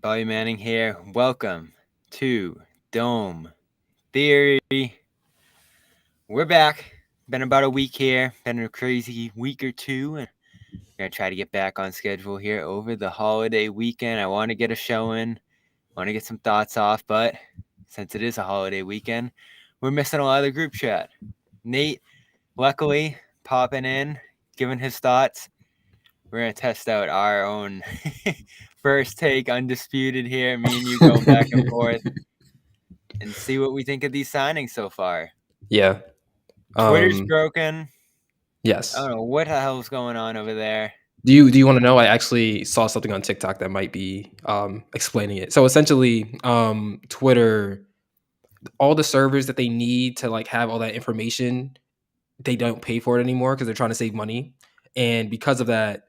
Bobby Manning here. Welcome to Dome Theory. We're back. Been about a week here. Been a crazy week or two. And we're going to try to get back on schedule here over the holiday weekend. I want to get a show in. Want to get some thoughts off. But since it is a holiday weekend, we're missing a lot of the group chat. Nate, luckily, popping in, giving his thoughts. We're going to test out our own first take, undisputed here. Me and you going back and forth and see what we think of these signings so far. Yeah. Twitter's broken. Yes. I don't know what the hell's going on over there. Do you want to know? I actually saw something on TikTok that might be explaining it. So essentially, Twitter, all the servers that they need to have all that information, they don't pay for it anymore because they're trying to save money. And because of that,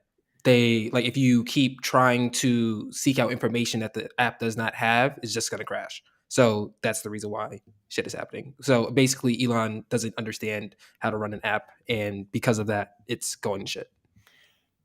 they if you keep trying to seek out information that the app does not have, it's just going to crash. So that's the reason why shit is happening. So basically, Elon doesn't understand how to run an app, and because of that, it's going to shit.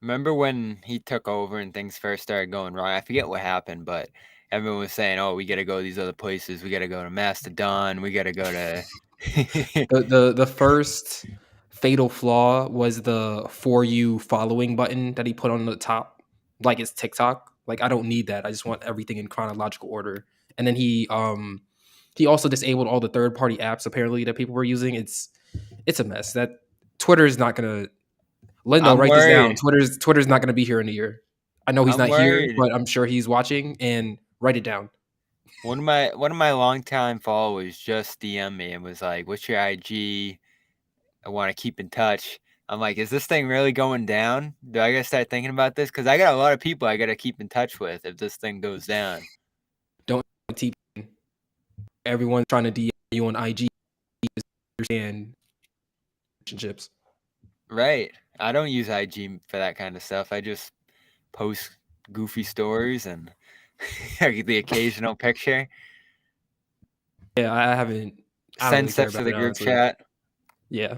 Remember when he took over and things first started going wrong? I forget what happened, but everyone was saying, "Oh, we got to go to these other places. We got to go to Mastodon. We got to go to." the first fatal flaw was the For You following button that he put on the top, like it's TikTok. I don't need that. I just want everything in chronological order. And then he also disabled all the third party apps apparently that people were using. It's a mess. That Twitter is not gonna. Lindo, write this down. Twitter's not gonna be here in a year. I know he's not here, but I'm sure he's watching. And write it down. One of my longtime followers just DM'd me and was like, "What's your IG? I want to keep in touch." I'm like, "Is this thing really going down? Do I gotta start thinking about this? Because I got a lot of people I gotta keep in touch with if this thing goes down." Don't keep everyone trying to DM you on IG and relationships. Right. I don't use IG for that kind of stuff. I just post goofy stories and the occasional picture. Yeah, I haven't. Send stuff to the group chat. Yeah.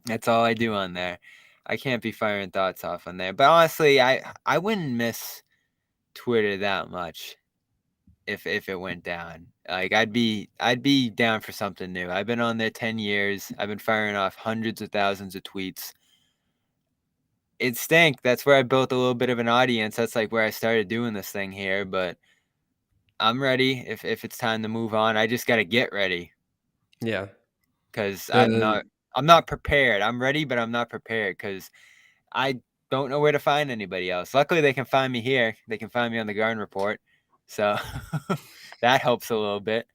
That's all I do on there. I can't be firing thoughts off on there. But honestly, I wouldn't miss Twitter that much if it went down. I'd be down for something new. I've been on there 10 years. I've been firing off hundreds of thousands of tweets. It stank. That's where I built a little bit of an audience. That's where I started doing this thing here. But I'm ready. If it's time to move on, I just got to get ready. Yeah. Because I'm not prepared. I'm ready, but I'm not prepared because I don't know where to find anybody else. Luckily, they can find me here. They can find me on the Garden Report. So that helps a little bit.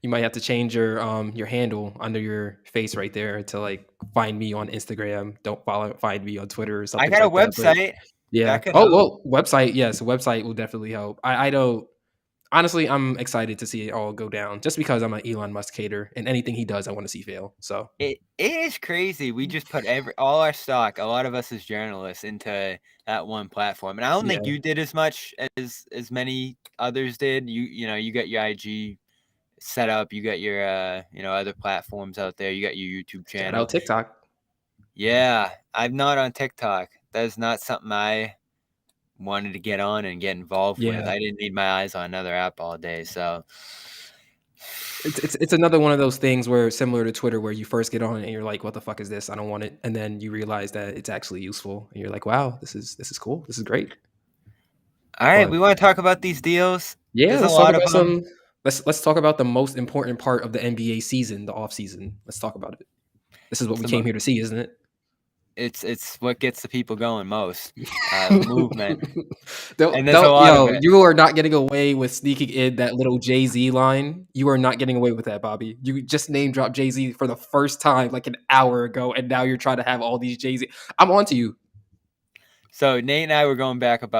You might have to change your handle under your face right there to find me on Instagram. Don't find me on Twitter or something. I got a website. Yeah. Well, website. Yes, a website will definitely help. I don't. Honestly, I'm excited to see it all go down just because I'm an Elon Musk hater and anything he does, I want to see fail. So it is crazy. We just put all our stock, a lot of us as journalists, into that one platform. And I don't think you did as much as many others did. You got your IG set up, you got your other platforms out there, you got your YouTube channel. Shout out TikTok. Yeah, I'm not on TikTok. That is not something I wanted to get on and get involved with. I didn't need my eyes on another app all day. So it's another one of those things where similar to Twitter, where you first get on and you're like, what the fuck is this? I don't want it. And then you realize that it's actually useful. And you're like, wow, this is cool. This is great. All right, we want to talk about these deals. Yeah, let's talk about some. Let's talk about the most important part of the NBA season, the off season. Let's talk about it. This is what we came here to see, isn't it? It's what gets the people going most. Movement. And there's a lot of it. You are not getting away with sneaking in that little Jay-Z line. You are not getting away with that, Bobby. You just name dropped Jay-Z for the first time an hour ago, and now you're trying to have all these Jay-Z. I'm on to you. So Nate and I were going back and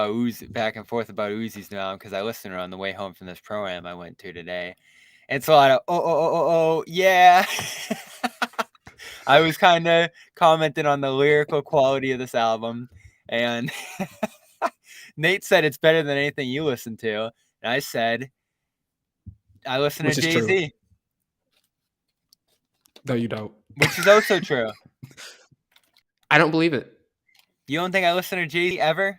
forth about Uzis now because I listened to her on the way home from this program I went to today. And it's a lot of oh yeah. I was kind of commenting on the lyrical quality of this album, and Nate said it's better than anything you listen to, and I said I listen to Jay-Z. No, you don't. Which is also true. I don't believe it. You don't think I listen to Jay-Z ever?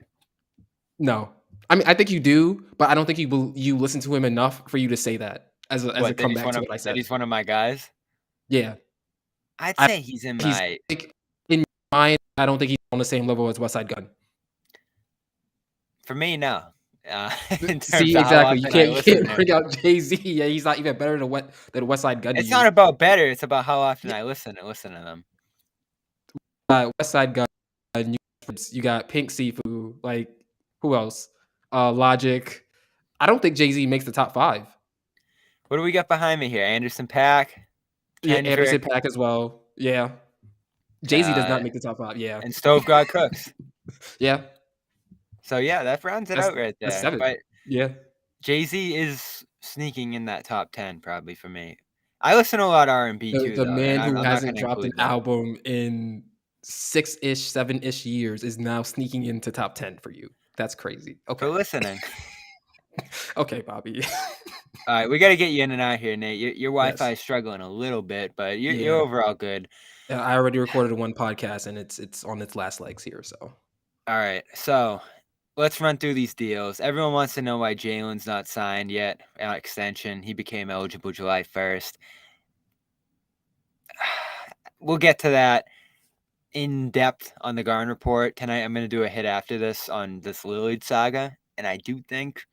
No. I mean, I think you do, but I don't think you listen to him enough for you to say that as a What, comeback to what I that said. he's one of my guys? Yeah, I'd I say he's in he's my like in your mind. I don't think he's on the same level as West Side Gun. for me, no. In terms See, of how exactly. You often I can't you listen can't to him. bring out Jay Z. Yeah, he's not even better than West Side Gun to It's you. not about better, it's about how often Yeah, I listen to them. West Side Gun. You got Pink Sifu. Like who else? Logic. I don't think Jay Z makes the top five. What do we got behind me here? Anderson .Paak, Yeah, Anderson Kendrick, Paak as well. Yeah, Jay Z does uh, not make the top five. Yeah, and Stove God Cooks. yeah. So, yeah, that rounds it That's out right that's there. seven. But Yeah. Jay-Z is sneaking in that top 10 probably for me. I listen to a lot of R&B The too, the though, and man who I'm not hasn't gonna dropped an include that. album in 6-ish, 7-ish years is now sneaking into top 10 for you. That's crazy. For Okay. listening. Okay, Bobby. All right, we gotta get you in and out here, Nate. Your Wi-Fi Yes. is struggling a little bit, but you're Yeah. overall good. I already recorded one podcast and it's on its last legs here, so. All right, so let's run through these deals. Everyone wants to know why Jalen's not signed yet. Extension. He became eligible July 1st. We'll get to that in depth on the Garn Report tonight. I'm going to do a hit after this on this Lillard saga, and I do think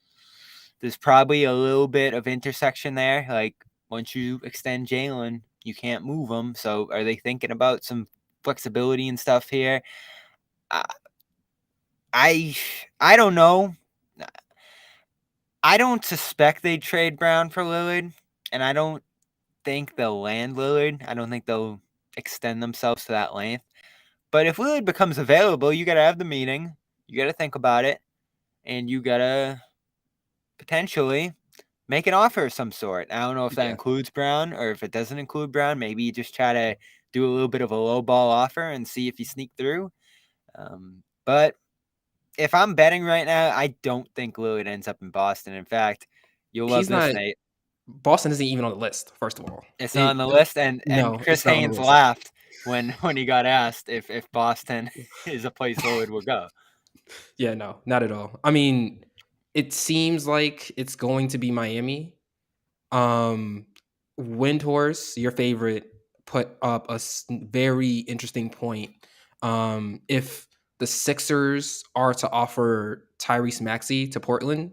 there's probably a little bit of intersection there. Like, once you extend Jalen, you can't move him. So, are they thinking about some flexibility and stuff here? I I, I don't know. I don't suspect they'd trade Brown for Lillard, and I don't think they'll land Lillard. I don't think they'll extend themselves to that length. But if Lillard becomes available, you got to have the meeting. You got to think about it, and you got to potentially make an offer of some sort. I don't know if that Yeah. includes Brown, or if it doesn't include Brown. Maybe you just try to do a little bit of a low ball offer and see if you sneak through. But if I'm betting right now, I don't think Lillard ends up in Boston. In fact, you'll love He's this, not Nate. Boston isn't even on the list, first of all. It's not on the list, and No, Chris it's not on the Haynes list. laughed when he got asked if Boston is a place Lillard will go. Yeah, no, not at all. I mean, it seems like it's going to be Miami. Um, Windhorse, your favorite, put up a very interesting point. If the Sixers are to offer Tyrese Maxey to Portland,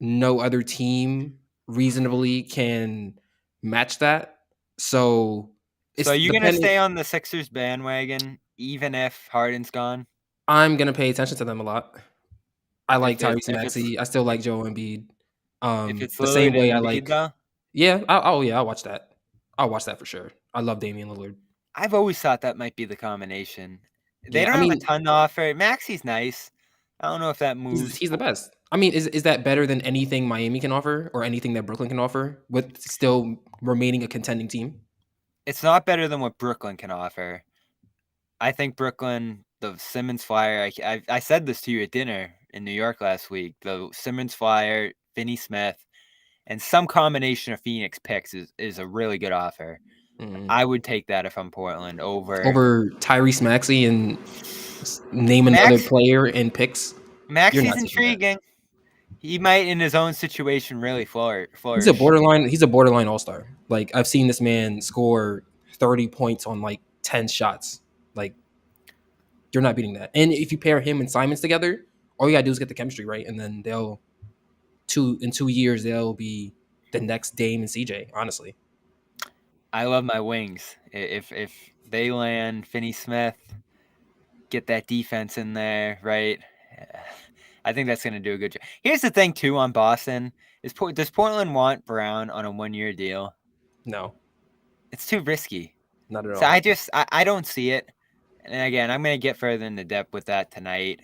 no other team reasonably can match that. So So it's are you gonna depending. stay on the Sixers bandwagon even if Harden's gone? I'm gonna pay attention to them a lot. I like Tyrese If it's Maxey. I still like Joe Embiid. The same Lillard way and I Embiid like. though, Yeah. Yeah. I'll watch that. I'll watch that for sure. I love Damian Lillard. I've always thought that might be the combination. They Yeah. don't I have a mean, ton to offer. Maxey's nice. I don't know if that he's moves. he's the best. I mean, is that better than anything Miami can offer or anything that Brooklyn can offer with still remaining a contending team? It's not better than what Brooklyn can offer. I think Brooklyn, the Simmons Flyer. I said this to you at dinner in New York last week. The Simmons Flyer, Finney Smith, and some combination of Phoenix picks is a really good offer. Mm. I would take that if I'm Portland over Over Tyrese Maxey and name another Max. player and picks. You're Maxey's not taking that. intriguing. He might, in his own situation, really He's a flourish. borderline. He's a borderline all star. Like I've seen this man score 30 points on like 10 shots. Like you're not beating that. And if you pair him and Simons together, all you gotta do is get the chemistry right, and then they'll in 2 years they'll be the next Dame and CJ. Honestly, I love my wings. If they land Finney Smith, get that defense in there, right? I think that's going to do a good job. Here's the thing, too, on Boston. Does Portland want Brown on a 1-year deal? no, It's too risky. not at So all. I don't see it. And again, I'm going to get further into depth with that tonight.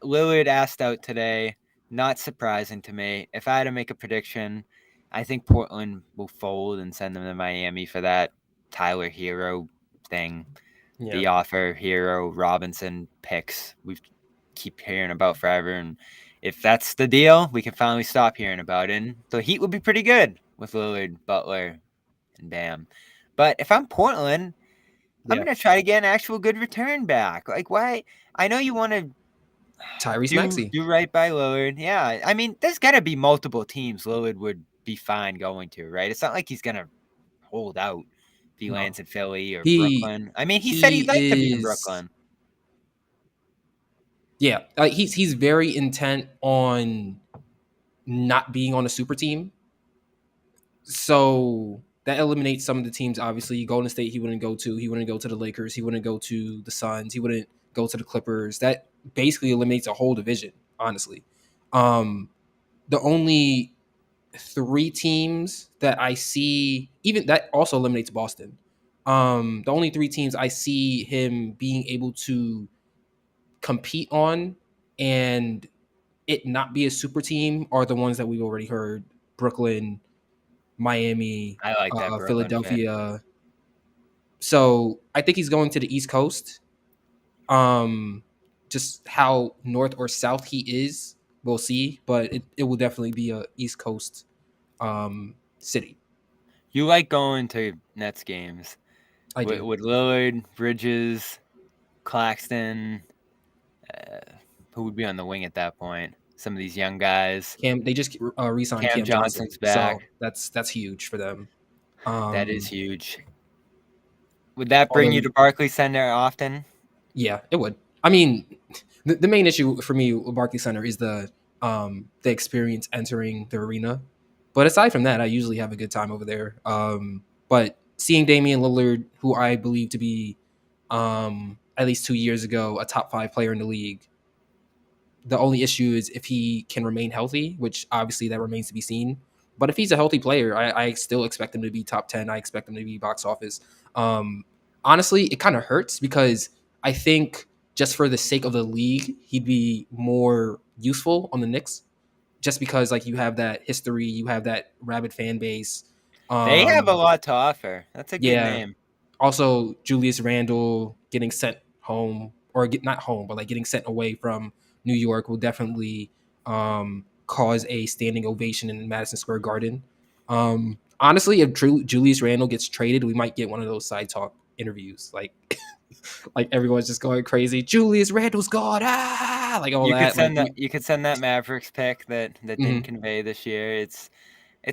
Lillard asked out today. Not surprising to me. If I had to make a prediction, I think Portland will fold and send them to Miami for that Tyler Hero thing. Yeah, The offer Hero Robinson picks we keep hearing about forever. And if that's the deal, we can finally stop hearing about it. And the Heat would be pretty good with Lillard, Butler, and Bam. But if I'm Portland, I'm yeah. going to try to get an actual good return back. Like, why? I know you want to Tyrese Do Maxey. right by Lillard. Yeah, I mean, there's got to be multiple teams Lillard would be fine going to, right? It's not like he's gonna hold out if he No. lands in Philly or He Brooklyn. I mean, he said he'd he like to be in is Brooklyn. yeah, he's very intent on not being on a super team. So that eliminates some of the teams. Obviously, Golden State he wouldn't go to. He wouldn't go to the Lakers. He wouldn't go to the Suns. He wouldn't go to the Clippers. That basically eliminates a whole division. Honestly, um, the only three teams that I see, even that also eliminates Boston. The only three teams I see him being able to compete on and it not be a super team are the ones that we've already heard: Brooklyn, Miami, I like that Brooklyn fit. Philadelphia. So I think he's going to the East Coast. Um, just how north or south he is, we'll see. But it will definitely be a East Coast city. You like going to Nets games I do. with Lillard, Bridges, Claxton. Uh, who would be on the wing at that point? Some of these young guys. They just re-signed Cam Cam Johnson, Johnson's so back. that's huge for them. That is Um, huge. Would that bring you although to Barclays Center often? yeah, it would. I mean, the main issue for me with Barclays Center is the experience entering the arena. But aside from that, I usually have a good time over there. But seeing Damian Lillard, who I believe to be at least 2 years ago a top five player in the league, the only issue is if he can remain healthy, which obviously that remains to be seen. But if he's a healthy player, I still expect him to be top 10. I expect him to be box office. Um, Honestly, it kind of hurts because I think just for the sake of the league, he'd be more useful on the Knicks. Just because like you have that history, you have that rabid fan base. They have a Um, lot to offer. That's a good yeah, name. also Julius Randle getting sent home or not home, but like getting sent away from New York will definitely cause a standing ovation in Madison Square Garden. Honestly, if Julius Randle gets traded, we might get one of those side talk interviews, like like everyone's just going crazy. Julius Randle's gone, like all that. Like, You could send that Mavericks pick that didn't mhm. convey this year. It's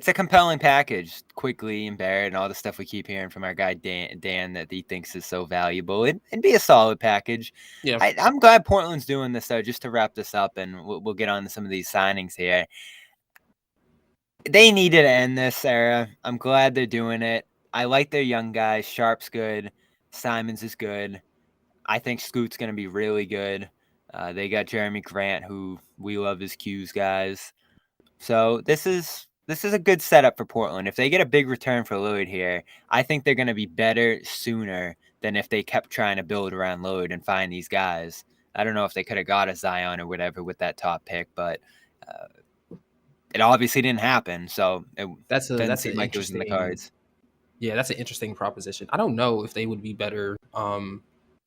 a compelling package. Quickly and Barrett and all the stuff we keep hearing from our guy Dan that he thinks is so valuable. It'd be a solid package. Yeah, I'm glad Portland's doing this though. Just to wrap this up, and we'll get on to some of these signings here. They needed to end this era. I'm glad they're doing it. I like their young guys. Sharp's good. Simons is good. I think Scoot's going to be really good. They got Jeremy Grant, who we love as Q's guys. So this is a good setup for Portland. If they get a big return for Lillard here, I think they're going to be better sooner than if they kept trying to build around Lillard and find these guys. I don't know if they could have got a Zion or whatever with that top pick, but it obviously didn't happen. So it doesn't that's an seem like it was in the interesting. cards. Yeah, that's an interesting proposition. I don't know if they would be better.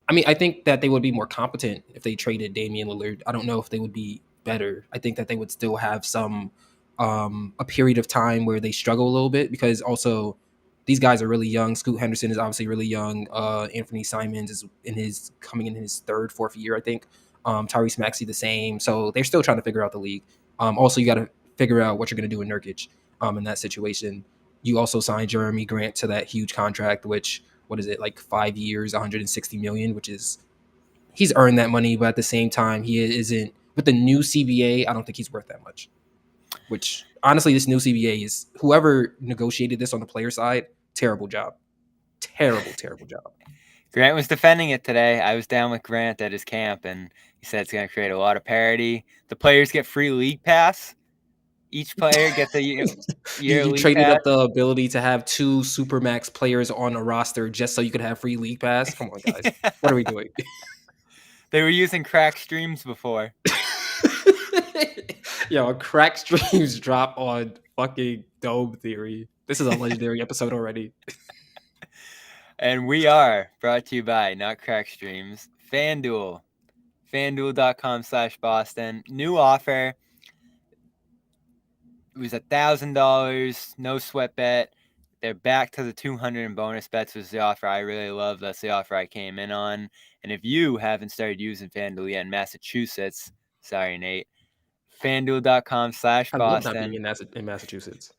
I mean, I think that they would be more competent if they traded Damian Lillard. I don't know if they would be better. I think that they would still have some a period of time where they struggle a little bit because also these guys are really young. Scoot Henderson is obviously really young. Anthony Simons is coming in his third, fourth year, I think. Tyrese Maxey the same. So they're still trying to figure out the league. Also, you got to figure out what you're going to do in Nurkic in that situation. You also signed Jeremy Grant to that huge contract, which what is it like 5 years, 160 million, which is he's earned that money, but at the same time, he isn't with the new CBA. I don't think he's worth that much. Which honestly, this new CBA is whoever negotiated this on the player side, terrible job, terrible job. Grant was defending it today. I was down with Grant at his camp, and he said it's going to create a lot of parity. The players get free league pass. Each player gets a year You league traded pass. up the ability to have two supermax players on a roster just so you could have free league pass. Come on, guys, what are we doing? They were using crack streams before. Yo, crack streams drop on fucking Dome Theory. This is a legendary episode already. And we are brought to you by Not Crack Streams, FanDuel. FanDuel.com/Boston. New offer. It was $1,000, no sweat bet. They're back to the 200 in bonus bets was the offer I really love. That's the offer I came in on. And if you haven't started using FanDuel yet in Massachusetts, Sorry, Nate. FanDuel.com slash I love not being Boston. in Massachusetts.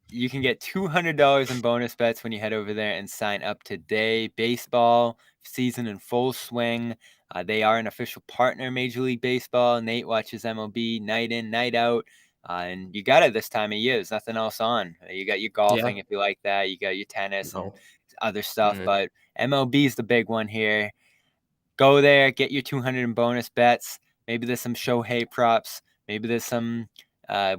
You can get $200 in bonus bets when you head over there and sign up today. Baseball season in full swing. They are an official partner of Major League Baseball. Nate watches MLB night in, night out. And you got it this time of year. There's nothing else on. You got your Yeah. golfing if you like that. You got your tennis and No. other stuff. Mm. But MLB is the big one here. Go there, get your 200 in bonus bets. Maybe there's some Shohei props. Maybe there's some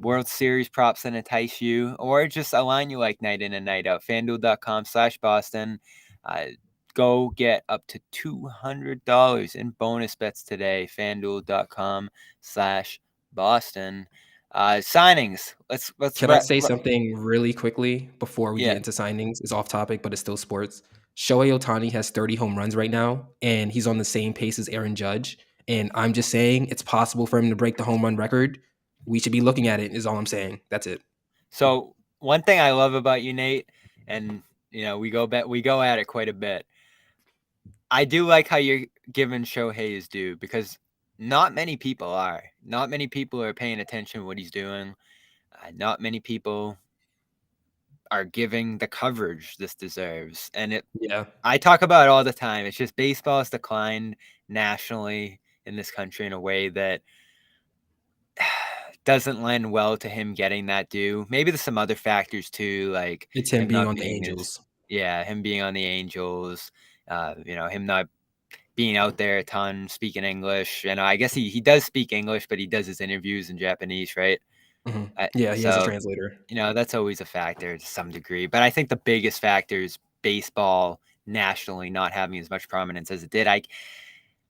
World Series props that entice you, or just a line you like night in and night out. FanDuel.com slash Boston. Go get up to $200 in bonus bets today. FanDuel.com slash Boston. Signings. Let's Can I say something really quickly before we get yeah. into signings? It's off topic, but it's still sports. Shohei Ohtani has 30 home runs right now, and he's on the same pace as Aaron Judge. And I'm just saying it's possible for him to break the home run record. We should be looking at it, is all I'm saying. That's it. So one thing I love about you, Nate, and we go at it quite a bit. I do like how you're giving Shohei his due because not many people are. Not many people are paying attention to what he's doing. Not many people are giving the coverage this deserves. And Yeah. I talk about it all the time. It's just baseball has declined nationally in this country in a way that doesn't lend well to him getting that due. Maybe there's some other factors too, like It's him him being not on the being as Angels. him being on the Angels. Him not being out there a ton, speaking English. I guess he does speak English, but he does his interviews in Japanese, right? Hmm. Yeah, he has a So, translator. that's always a factor to some degree. But I think the biggest factor is baseball nationally not having as much prominence as it did.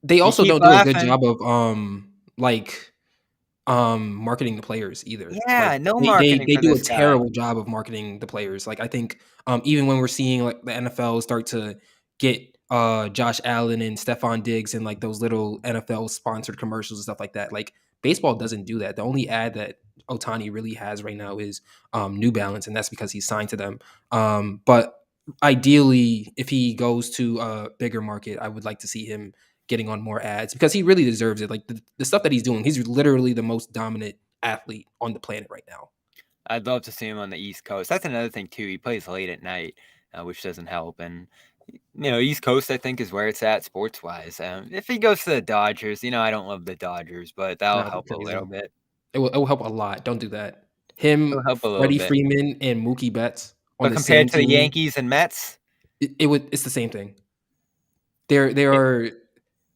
They You also keep don't do a good laughing. job of like marketing the players either. Yeah, Like no they marketing they for do a this guy. terrible job of marketing the players. Like I think even when we're seeing like the NFL start to get Josh Allen and Stephon Diggs and like those little NFL sponsored commercials and stuff like that. Like baseball doesn't do that. The only ad that Otani really has right now is New Balance, and that's because he's signed to them. But ideally, if he goes to a bigger market, I would like to see him getting on more ads because he really deserves it. Like the stuff that he's doing, he's literally the most dominant athlete on the planet right now. I'd love to see him on the East Coast. That's another thing too. He plays late at night, which doesn't help. And East Coast I think is where it's at sports wise. If he goes to the Dodgers, I don't love the Dodgers, but that'll No, they're help a little crazy. bit. It will help a lot. Don't do that. It'll Him, help a little Freddie bit. Freeman, and Mookie Betts on But the compared same to the team, Yankees and Mets, it's the same thing. They it, are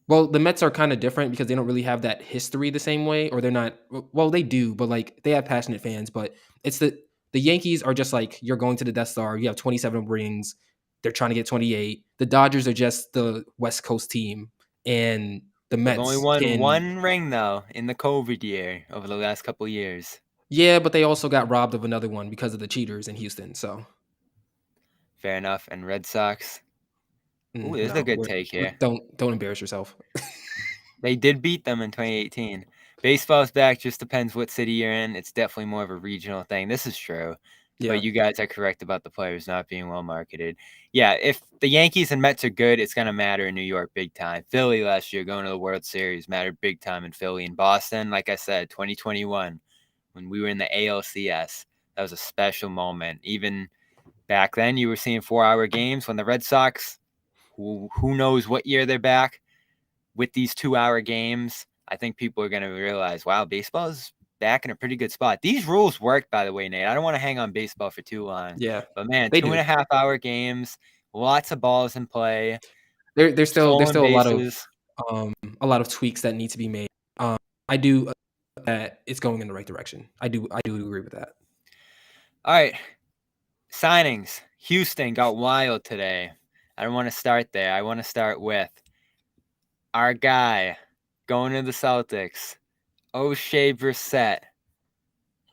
well, the Mets are kind of different because they don't really have that history the same way, or they're not. Well, they do, but like they have passionate fans. But it's the Yankees are just like you're going to the Death Star. You have 27 rings. They're trying to get 28. The Dodgers are just the West Coast team, and the they've only Mets won can. one ring though in the COVID year over the last couple years. Yeah, but they also got robbed of another one because of the cheaters in Houston. So Fair enough. And Red Sox. Ooh, this is a no, good take here. don't embarrass yourself. They did beat them in 2018. Baseball's back, just depends what city you're in. It's definitely more of a regional thing. This is true. Yeah, But you guys are correct about the players not being well marketed. Yeah, if the Yankees and Mets are good, it's going to matter in New York big time. Philly last year going to the World Series mattered big time in Philly and Boston. Like I said, 2021, when we were in the ALCS, that was a special moment. Even back then, you were seeing 4-hour games when the Red Sox, who knows what year they're back, with these 2-hour games, I think people are going to realize, wow, baseball is back in a pretty good spot. These rules work, by the way, Nate. I don't want to hang on baseball for too long, yeah, but man, they two do. and a half hour games, lots of balls in play, There's stolen still bases. a lot of tweaks that need to be made. Um, I do that it's going in the right direction. I do agree with that. All right, signings. Houston got wild today. I don't want to start there. I want to start with our guy going to the Celtics, O'Shea Brissett,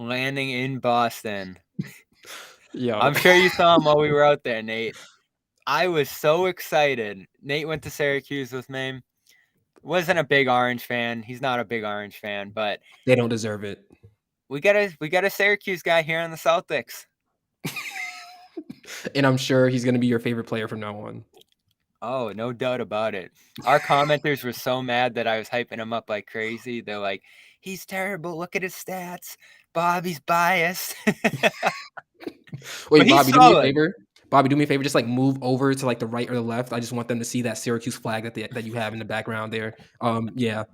landing in Boston. Yo, I'm sure you saw him while we were out there, Nate. I was so excited. Nate went to Syracuse with me. Wasn't a big Orange fan. He's not a big Orange fan, but they don't deserve it. we got a Syracuse guy here on the Celtics. And I'm sure he's going to be your favorite player from now on. Oh, no doubt about it. Our commenters were so mad that I was hyping him up like crazy. They're like, he's terrible. Look at his stats. Bobby's biased. Wait, But he's Bobby, do me a solid. favor. Bobby, do me a favor. Just like move over to like the right or the left. I just want them to see that Syracuse flag that you have in the background there. Yeah,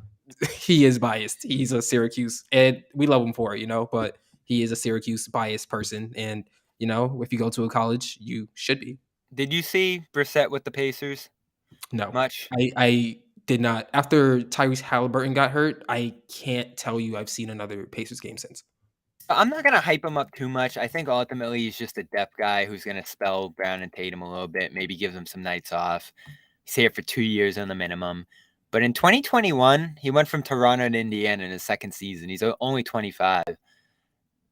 he is biased. He's a Syracuse, and we love him for it, But he is a Syracuse biased person, and if you go to a college, you should be. Did you see Brissett with the Pacers No, much? I did not. After Tyrese Halliburton got hurt, I can't tell you I've seen another Pacers game since. I'm not going to hype him up too much. I think ultimately he's just a depth guy who's going to spell Brown and Tatum a little bit, maybe gives him some nights off. He's here for 2 years on the minimum. But in 2021, he went from Toronto to Indiana in his second season. He's only 25.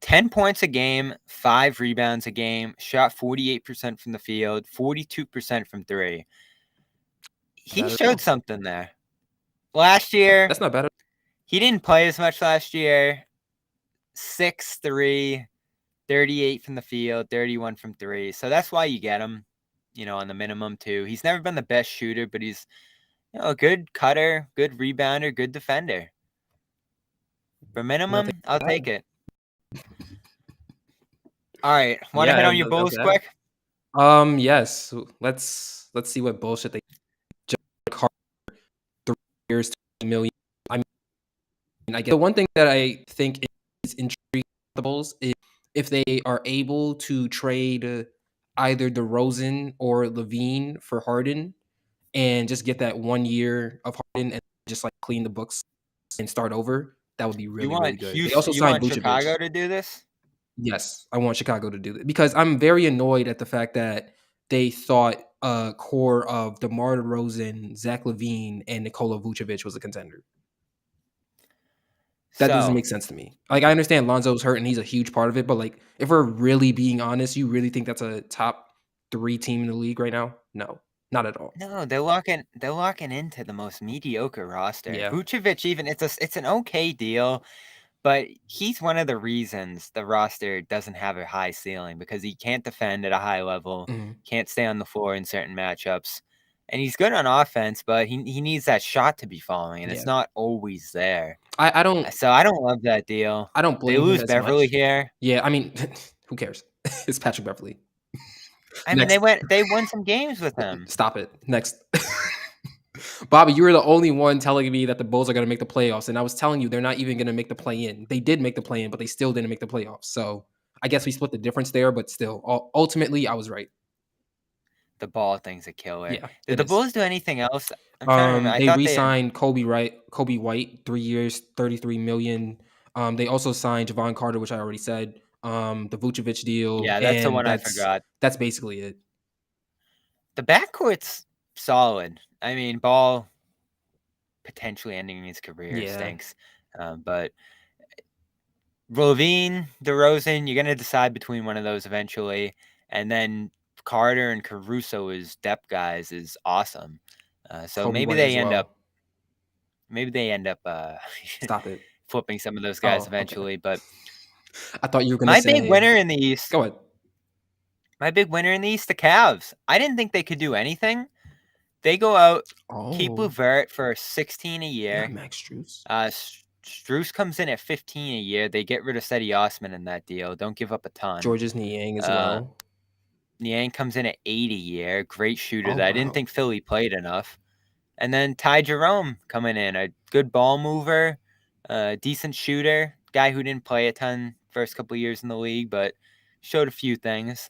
10 points a game, 5 rebounds a game, shot 48% from the field, 42% from three. He Bad at showed all. something there. Last year, That's not bad. he didn't play as much last year. 6'3", 38 from the field, 31 from three. So that's why you get him, on the minimum too. He's never been the best shooter, but he's a good cutter, good rebounder, good defender. For minimum, I'll take it. All right, want to hit Yeah, on your that's Bulls bad. quick? Yes. Let's see what bullshit they. 3 years, 2 million. I mean, I get the one thing that I think is intriguing about the Bulls is if they are able to trade either DeRozan or Levine for Harden and just get that 1 year of Harden and just like clean the books and start over, that would be You really, really want good. They also You signed want Vucevic. Chicago to do this? Yes, I want Chicago to do that because I'm very annoyed at the fact that they thought a core of DeMar DeRozan, Zach LaVine, and Nikola Vucevic was a contender. That doesn't So make sense to me. Like, I understand Lonzo's hurt and he's a huge part of it, but like, if we're really being honest, you really think that's a top 3 team in the league right now? No, not at all. no, they're locking into the most mediocre roster. Yeah. Vucevic, even it's an okay deal. But he's one of the reasons the roster doesn't have a high ceiling because he can't defend at a high level, Mhm. can't stay on the floor in certain matchups. And he's good on offense, but he needs that shot to be falling, and it's Yeah. not always there. I don't So I don't love that deal. I don't They blame him lose as Beverly much. here. Yeah, I mean, who cares? It's Patrick Beverley. I mean, Next. they won some games with him. Stop it. Next. Bobby, you were the only one telling me that the Bulls are going to make the playoffs, and I was telling you they're not even going to make the play in. They did make the play in, but they still didn't make the playoffs. So I guess we split the difference there, but still, ultimately, I was right. The ball thing's a killer. Yeah, Did it the is. Bulls do anything else? I'm trying to remember. I They thought they re-signed Kobe White, 3 years, 33 million. They also signed Javon Carter, which I already said. The Vucevic deal, yeah, that's the and one I that's forgot. that's basically it. The backcourt's solid. I mean, Ball potentially ending his career Yeah, stinks. But Levine, DeRozan, you're going to decide between one of those eventually. And then Carter and Caruso as depth guys is awesome. So Kobe White as well. maybe they end up Stop it. flipping some of those guys Oh, okay. eventually. But I thought you were gonna my big say. winner in the East, Go ahead. the Cavs. I didn't think they could do anything. They go out, keep Oh, Levert for 16 a not year. Max Struess. Struess comes in at 15 a year. They get rid of Seti Osman in that deal. Don't give up a ton. Georges Niang as Uh, well. Niang comes in at 8 a year. Great shooter Oh that I didn't wow, think Philly played enough. And then Ty Jerome coming in, a good ball mover, decent shooter, guy who didn't play a ton first couple of years in the league, but showed a few things.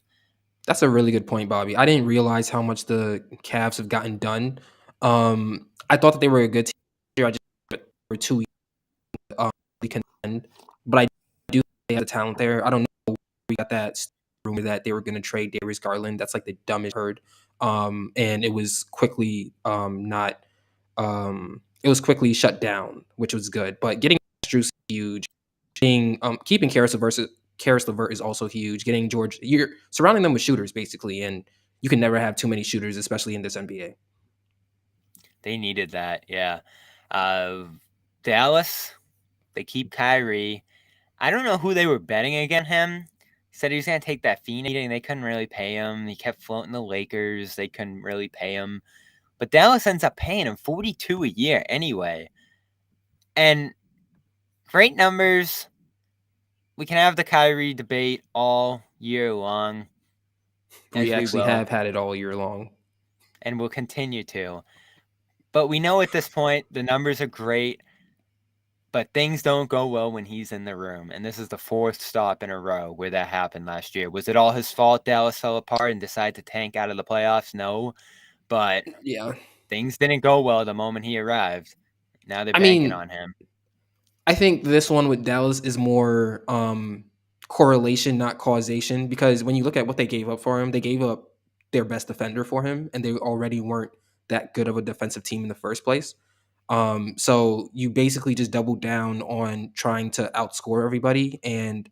that's a really good point, Bobby. I didn't realize how much the Cavs have gotten done. I thought that they were a good team. I just were too we contend, but I do think they have the talent there. I don't know where we got that rumor that they were going to trade Darius Garland. That's like the dumbest heard. And it was quickly not. It was quickly shut down, which was good. But getting Drew is huge. Keeping Karis LeVert is also huge. Getting George, you're surrounding them with shooters basically, and you can never have too many shooters, especially in this NBA. They needed that, yeah. Uh, Dallas, they keep Kyrie. I don't know who they were betting against him. He said he was going to take that Phoenix meeting. They couldn't really pay him. He kept floating the Lakers. They couldn't really pay him. but Dallas ends up paying him $42 a year anyway. And great numbers. We can have the Kyrie debate all year long, We as we actually will, have had it all year long. and we'll continue to. But we know at this point the numbers are great, but things don't go well when he's in the room. And this is the fourth stop in a row where that happened last year. Was it all his fault Dallas fell apart and decided to tank out of the playoffs? No. But Yeah. things didn't go well the moment he arrived. Now they're I banking mean, on him. I think this one with Dallas is more correlation, not causation, because when you look at what they gave up for him, they gave up their best defender for him, and they already weren't that good of a defensive team in the first place. So you basically just doubled down on trying to outscore everybody, and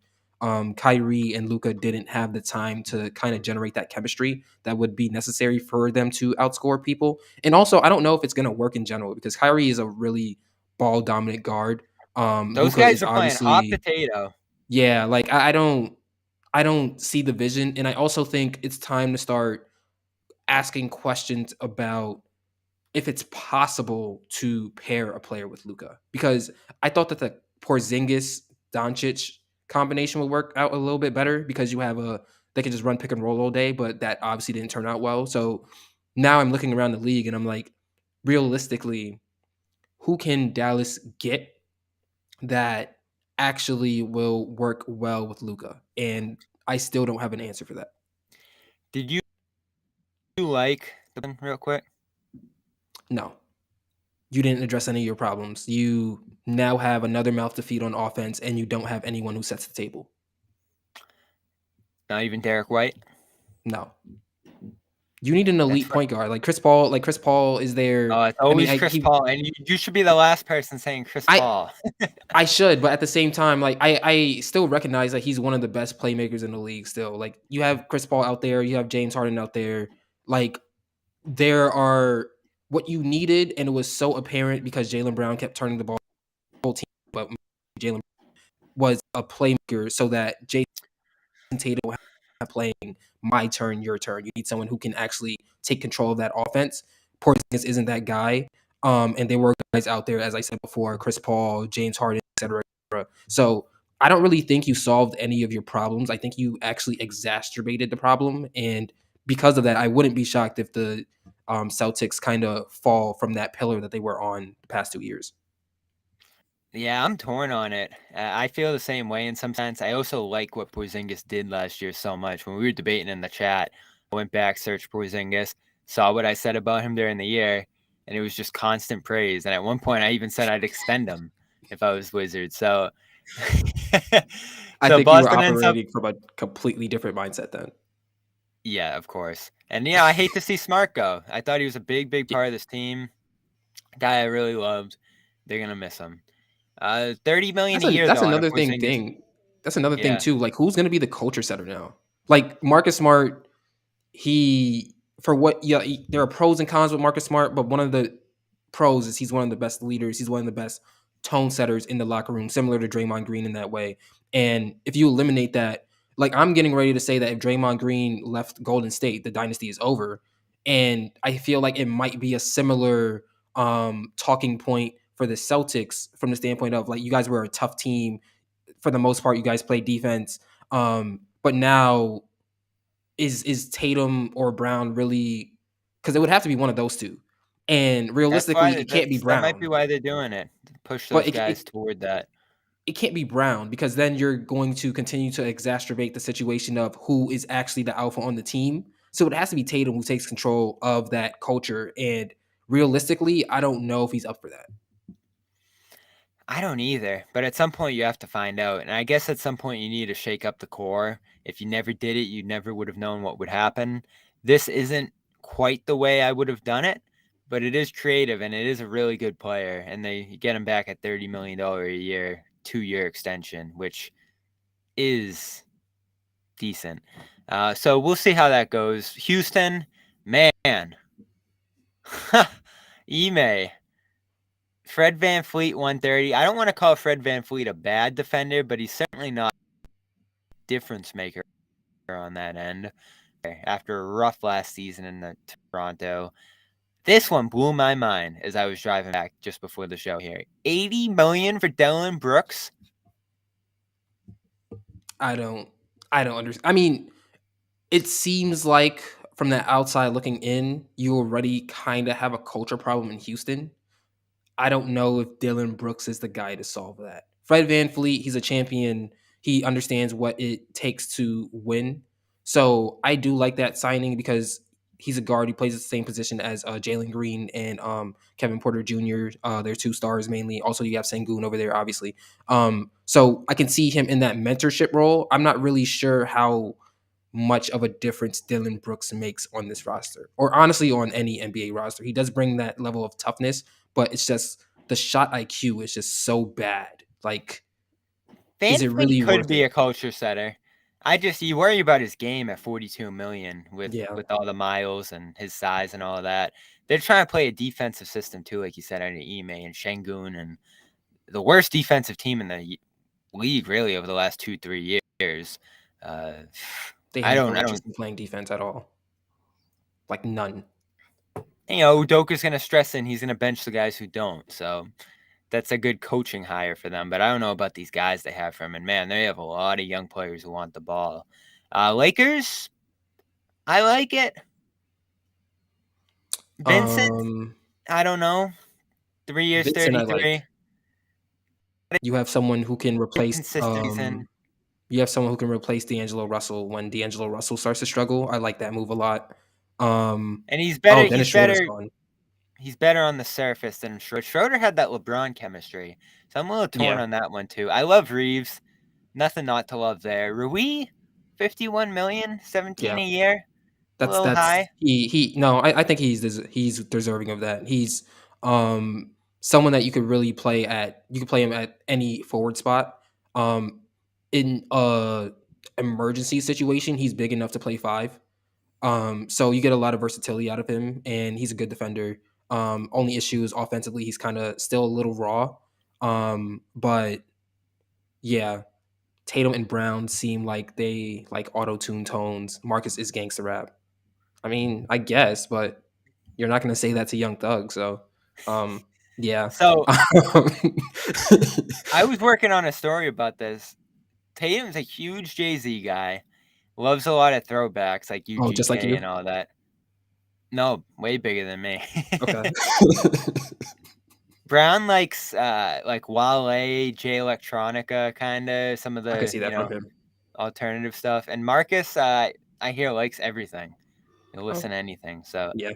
Kyrie and Luca didn't have the time to kind of generate that chemistry that would be necessary for them to outscore people. And also, I don't know if it's going to work in general because Kyrie is a really ball dominant guard. Those Luca guys is are playing hot obviously, potato. yeah, like I don't see the vision, and I also think it's time to start asking questions about if it's possible to pair a player with Luca, because I thought that the Porzingis Doncic combination would work out a little bit better because you have a they can just run pick and roll all day, but that obviously didn't turn out well. So now I'm looking around the league and I'm like, realistically, who can Dallas get that actually will work well with Luca? And I still don't have an answer for that. Did you like the real quick? No. You didn't address any of your problems. You now have another mouth to feed on offense, and you don't have anyone who sets the table. Not even Derek White. No, you need an That's elite fine. point guard like Chris Paul. Like Chris Paul is there. Oh, it's I mean, always Chris Paul, and you should be the last person saying Chris I Paul. I should, but at the same time, like I still recognize that he's one of the best playmakers in the league. Still, like you have Chris Paul out there, you have James Harden out there. Like there are what you needed, and it was so apparent because Jaylen Brown kept turning the ball whole team, but Jaylen was a playmaker so that Jason Tatum playing my turn, your turn. You need someone who can actually take control of that offense. Porzingis isn't that guy. And there were guys out there, as I said before, Chris Paul, James Harden, etc. So I don't really think you solved any of your problems. I think you actually exacerbated the problem. And because of that, I wouldn't be shocked if the Celtics kind of fall from that pillar that they were on the past 2 years. Yeah, I'm torn on it. I feel the same way in some sense. I also like what Porzingis did last year so much. When we were debating in the chat, I went back, searched Porzingis, saw what I said about him during the year, and it was just constant praise. And at one point, I even said I'd extend him if I was Wizards. So, I so think you were Boston ends up. operating from a completely different mindset then. Yeah, of course. And I hate to see Smart go. I thought he was a big part of this team. Guy I really loved. They're gonna miss him. 30 million a year That's though on a another Porzingis. thing. That's another thing Yeah, too. Like who's gonna be the culture setter now? Like Marcus Smart, he for what yeah, there are pros and cons with Marcus Smart, but one of the pros is he's one of the best leaders. He's one of the best tone setters in the locker room, similar to Draymond Green in that way. And if you eliminate that, like I'm getting ready to say that if Draymond Green left Golden State, the dynasty is over. And I feel like it might be a similar talking point for the Celtics from the standpoint of like you guys were a tough team for the most part. You guys played defense, but now is Tatum or Brown really? Because it would have to be one of those two, and that's realistically, why it can't be that might be Brown. why they're doing it. Push But those guys toward that. it can't be Brown because then you're going to continue to exacerbate the situation of who is actually the alpha on the team. So it has to be Tatum who takes control of that culture. And realistically, I don't know if he's up for that. I don't either, but at some point you have to find out. And I guess at some point you need to shake up the core. If you never did it, you never would have known what would happen. This isn't quite the way I would have done it, but it is creative and it is a really good player. And they get him back at $30 million a year, 2-year extension, which is decent. So we'll see how that goes. Houston, man. Ime. Fred VanVleet 130. I don't want to call Fred VanVleet a bad defender, but he's certainly not a difference maker on that end. After a rough last season in the Toronto, This one blew my mind as I was driving back just before the show here. $80 million for Dylan Brooks. I don't understand. I mean, it seems like from the outside looking in, you already kind of have a culture problem in Houston. I don't know if Dylan Brooks is the guy to solve that. Fred VanVleet, he's a champion. He understands what it takes to win. So I do like that signing because he's a guard. He plays the same position as Jalen Green and Kevin Porter Jr. They're two stars mainly. Also, you have Sengun over there, obviously. So I can see him in that mentorship role. I'm not really sure how much of a difference Dylan Brooks makes on this roster, or honestly on any NBA roster. He does bring that level of toughness, but it's just the shot IQ is just so bad. Like, is it VanVleet really could worth be it? a culture setter. You worry about his game at 42 million Yeah. with all the miles and his size and all that. They're trying to play a defensive system too, like you said, under Ime and Şengün, and the worst defensive team in the league really over the last 2-3 years. Uh, They I have don't, no I don't. interest in playing defense at all. Like none. Udoka's gonna stress and he's gonna bench the guys who don't. So that's a good coaching hire for them. But I don't know about these guys they have for him. And man, they have a lot of young players who want the ball. Lakers, I like it. Vincent, Um I don't know. 3 years, Vincent I like. 33. You have someone who can replace Consistent season. you have someone who can replace D'Angelo Russell when D'Angelo Russell starts to struggle. I like that move a lot. And he's Oh, better. Dennis Schroeder's gone. He's better on the surface than Schroeder. Schroeder had that LeBron chemistry. So I'm a little torn Yeah. on that one too. I love Reeves. Nothing not to love there. Rui, 51 million, 17 Yeah. a year. A little That's high. he no, I think he's deserving of that. He's someone that you could really play at. You could play him at any forward spot. In a emergency situation, he's big enough to play five. So you get a lot of versatility out of him, and he's a good defender. Only issue is offensively, he's kind of still a little raw. But yeah, Tatum and Brown seem like they like auto tune tones. Marcus is gangster rap. I mean, I guess, but you're not going to say that to Young Thug. So, yeah. So I was working on a story about this. Tatum's a huge Jay-Z guy. Loves a lot of throwbacks like Oh, just like UGK you. and all that. No, way bigger than me. Okay. Brown likes like Wale, J Electronica, kind of some of I can the see that from him. alternative stuff. And Marcus, I hear likes everything. He'll Oh, listen to anything. So yeah.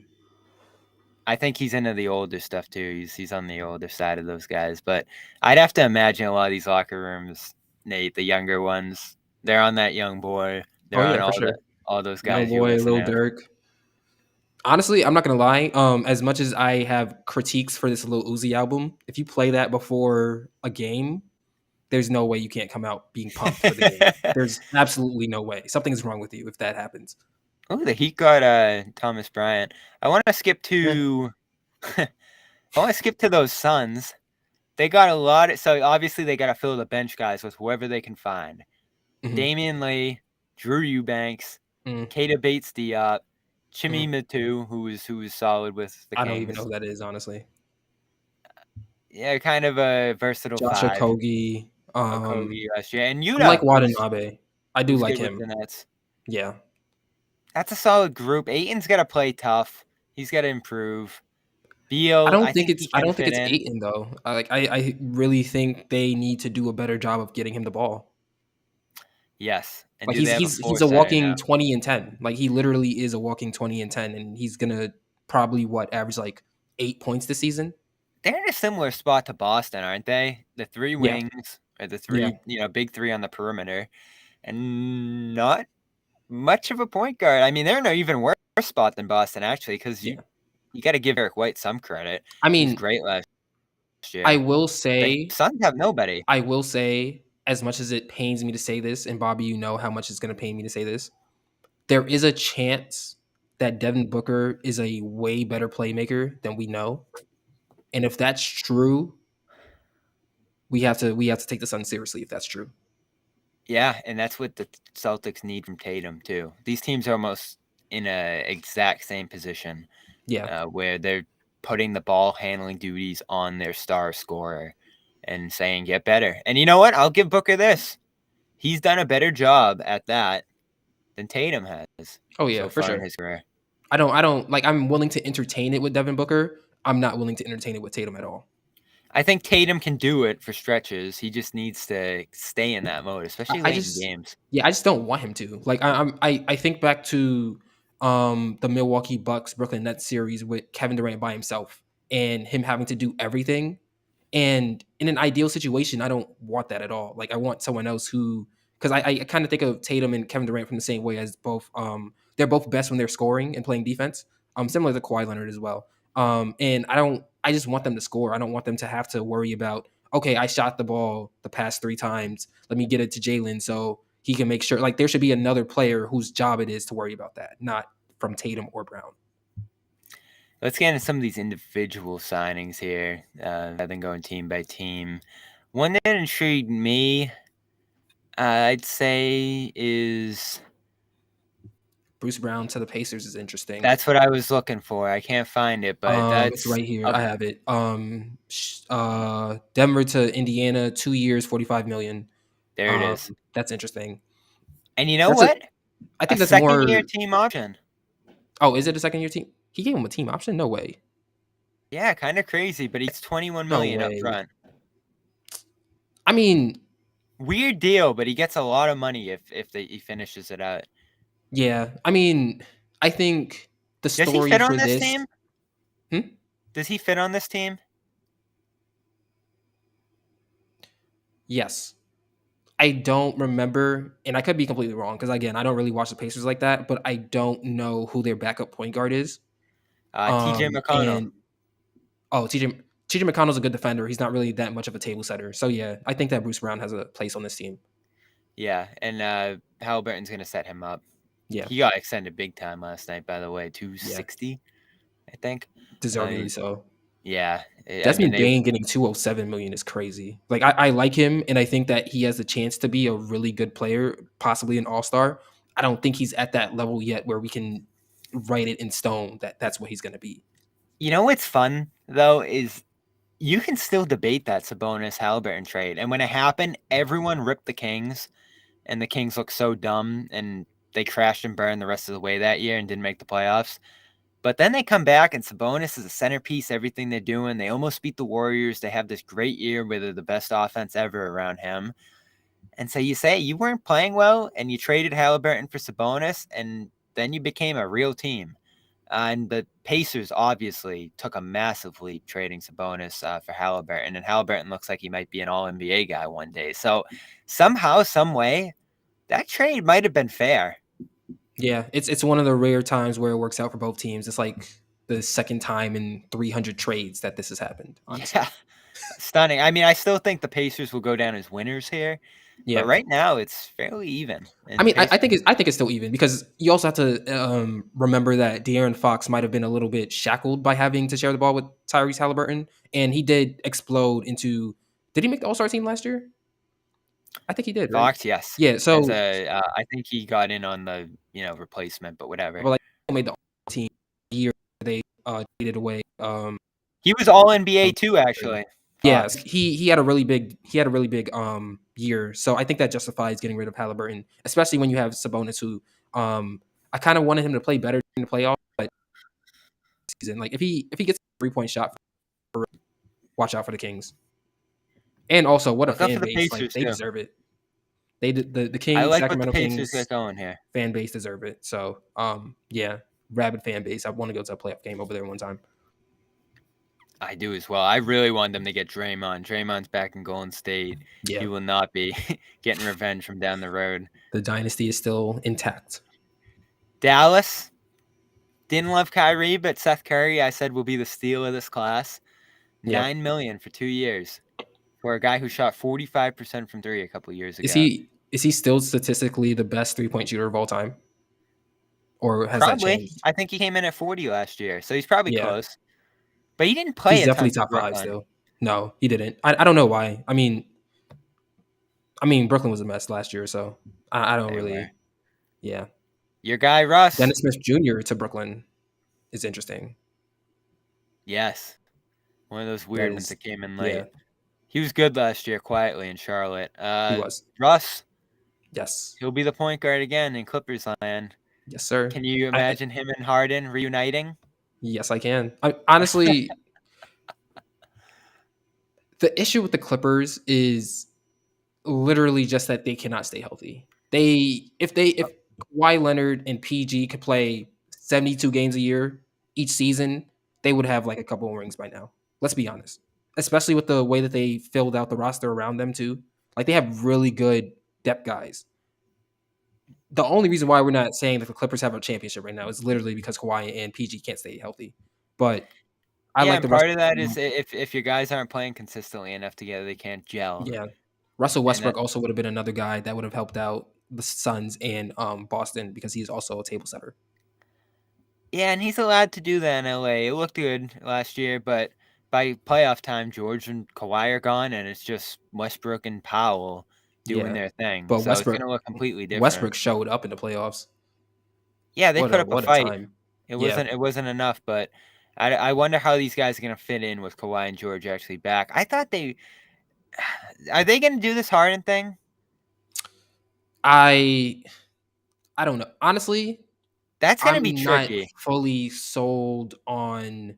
I think he's into the older stuff too. He's on the older side of those guys. But I'd have to imagine a lot of these locker rooms, Nate, the younger ones, they're on that young boy. Oh, They're on yeah, for sure. all those Young guys you boy, listen Lil to. Durk. Honestly, I'm not gonna lie. As much as I have critiques for this Lil Uzi album, if you play that before a game, there's no way you can't come out being pumped for the game. There's absolutely no way. Something's wrong with you if that happens. Oh, the Heat got Thomas Bryant. I want to skip Yeah. to I want to skip to those Suns. They got a lot of, so obviously they got to fill the bench guys with whoever they can find. Mm-hmm. Damian Lee, Drew Eubanks, Mm-hmm. Keita Bates Diop, Chimmy Mm-hmm. Matu, who was solid with the I don't even know Kings. who that is, honestly. Yeah, kind of a versatile Josh five. Okogie. Okogie last year. And I like Yuta, Watanabe. I do who's like good with him. the Nets. Yeah. That's a solid group. Aiton's got to play tough. He's got to improve. I Beal, don't I think think it's he I can don't think fit it's in. Aiton though. I really think they need to do a better job of getting him the ball. Yes. And Like do they have a he's four a center walking now? 20 and 10. Like he literally is a walking 20 and 10, and he's gonna probably average like 8 points this season. They're in a similar spot to Boston, aren't they? The three Yeah. wings, or the Yeah. three, big three on the perimeter, and not much of a point guard. I mean, they're in an even worse spot than Boston, actually, because Yeah. you got to give Eric White some credit. I He was mean, great last I year. will The say Suns have nobody. I will say, as much as it pains me to say this, and Bobby, you know how much it's gonna pain me to say this, there is a chance that Devin Booker is a way better playmaker than we know. And if that's true, we have to take the Suns seriously if that's true. Yeah, and that's what the Celtics need from Tatum too. These teams are almost in a exact same position. Yeah. where they're putting the ball handling duties on their star scorer and saying, get better. And you know what? I'll give Booker this. He's done a better job at that than Tatum has Oh yeah, so for far in sure. his career. I don't like. I'm willing to entertain it with Devin Booker. I'm not willing to entertain it with Tatum at all. I think Tatum can do it for stretches. He just needs to stay in that mode, I, especially I late in just, games. yeah, I just don't want him to. Like, I think back to the Milwaukee Bucks Brooklyn Nets series with Kevin Durant by himself and him having to do everything. And in an ideal situation, I don't want that at all. Like, I want someone else who, because I kind of think of Tatum and Kevin Durant from the same way as both. They're both best when they're scoring and playing defense. Similar to Kawhi Leonard as well. And I just want them to score. I don't want them to have to worry about, okay, I shot the ball the past 3 times. Let me get it to Jalen so he can make sure. Like, there should be another player whose job it is to worry about that, not from Tatum or Brown. Let's get into some of these individual signings here, rather than going team by team. One that intrigued me, I'd say, is Bruce Brown to the Pacers is interesting. that's what I was looking for. I can't find it, but It's that's right here. up. I have it. Denver to Indiana, 2 years, 45 million. There it is. That's interesting. And you know That's a. what? I A think that's second-year more. team option. Oh, is it a second year team? He gave him a team option. No way. Yeah, kind of crazy, but he gets 21 No million up way. front. I mean, Weird deal, but he gets a lot of money if he finishes it out. yeah. I mean, I think the Does he story fit on for this this. team? Hmm? Does he fit on this team? Yes. I don't remember, and I could be completely wrong because again, I don't really watch the Pacers like that. But I don't know who their backup point guard is. TJ McConnell. And oh, TJ McConnell's a good defender. He's not really that much of a table setter. So yeah, I think that Bruce Brown has a place on this team. Yeah, and Halliburton's going to set him up. Yeah, He got extended big time last night, by the way, yeah, 260, I think. deservedly so. Yeah, I mean, Desmond Bain getting 207 million is crazy. Like I like him, and I think that he has a chance to be a really good player, possibly an all star. I don't think he's at that level yet where we can write it in stone that that's what he's going to be. you know what's fun, though, is you can still debate that Sabonis Halliburton trade. And when it happened, everyone ripped the Kings, and the Kings looked so dumb, and they crashed and burned the rest of the way that year and didn't make the playoffs. But then they come back, and Sabonis is a centerpiece, everything they're doing. They almost beat the Warriors. They have this great year where they're the best offense ever around him. And so you say you weren't playing well, and you traded Halliburton for Sabonis, and then you became a real team. And the Pacers obviously took a massive leap trading Sabonis for Halliburton, and Halliburton looks like he might be an All-NBA guy one day. So somehow, some way, that trade might have been fair. Yeah, it's one of the rare times where it works out for both teams. It's like the second time in 300 trades that this has happened. Honestly, Yeah, stunning. I mean, I still think the Pacers will go down as winners here, but yeah. right now it's fairly even. I And the mean, Pacers, I think it's still even because you also have to remember that De'Aaron Fox might have been a little bit shackled by having to share the ball with Tyrese Halliburton, and he did explode into. Did he make the All Star team last year? I think he did, right? Fox, yes, Yeah. as So, a I think he got in on the replacement, but whatever. but like, he made the All-Star team the year they traded away. He was All NBA too, actually. Yes, Fox. he had a really big year. So I think that justifies getting rid of Halliburton, especially when you have Sabonis, who I kind of wanted him to play better in the playoffs, but season like if he gets a 3 point shot, watch out for the Kings. And also, what a Look out for fan the base! Like Pacers they too. deserve it. The I Kings, like what the Sacramento Pacers Kings got going here. fan base deserve it. So yeah, rabid fan base. I want to go to a playoff game over there one time. I do as well. I really want them to get Draymond. Draymond's back in Golden State. Yeah, He will not be getting revenge from down the road. the dynasty is still intact. Dallas didn't love Kyrie, but Seth Curry, I said, will be the steal of this class. Yeah, $9 million for 2 years for a guy who shot 45% from three a couple years is ago. he still statistically the best 3 point shooter of all time? Or has that Probably. changed? I think he came in at 40 last year, so he's probably Yeah, close. But he didn't play he's a ton definitely for top five Brooklyn. still. No, he didn't. I don't know why. I mean, Brooklyn was a mess last year, so I don't They were. really. Yeah, Your guy Russ. Dennis Smith Jr. to Brooklyn is interesting. Yes. One of those That weird ones is, that came in yeah, late. He was good last year quietly in Charlotte. he was. Russ, Yes, he'll be the point guard again in Clippers land. yes, sir. Can you imagine him and Harden reuniting? Yes, I can. Honestly, the issue with the Clippers is literally just that they cannot stay healthy. If Kawhi Leonard and PG could play 72 games a year each season, they would have like a couple of rings by now. Let's be honest. Especially with the way that they filled out the roster around them too. Like they have really good depth guys. The only reason why we're not saying that the Clippers have a championship right now is literally because Kawhi and PG can't stay healthy. But I Yeah, like and the rest part of of the that is team. if your guys aren't playing consistently enough together, they can't gel. Yeah. Russell And that Westbrook also would have been another guy that would have helped out the Suns and Boston because he's also a table setter. yeah, and he's allowed to do that in LA. It looked good last year, but by playoff time, George and Kawhi are gone, and it's just Westbrook and Powell doing Yeah. their thing. But So it's gonna look completely different. Westbrook showed up in the playoffs. Yeah, they put up a What a fight. time. It Yeah. wasn't enough, but I wonder how these guys are gonna fit in with Kawhi and George actually back. I thought they are they gonna do this Harden thing? I I don't know. Honestly, That's gonna be I'm not tricky. fully sold on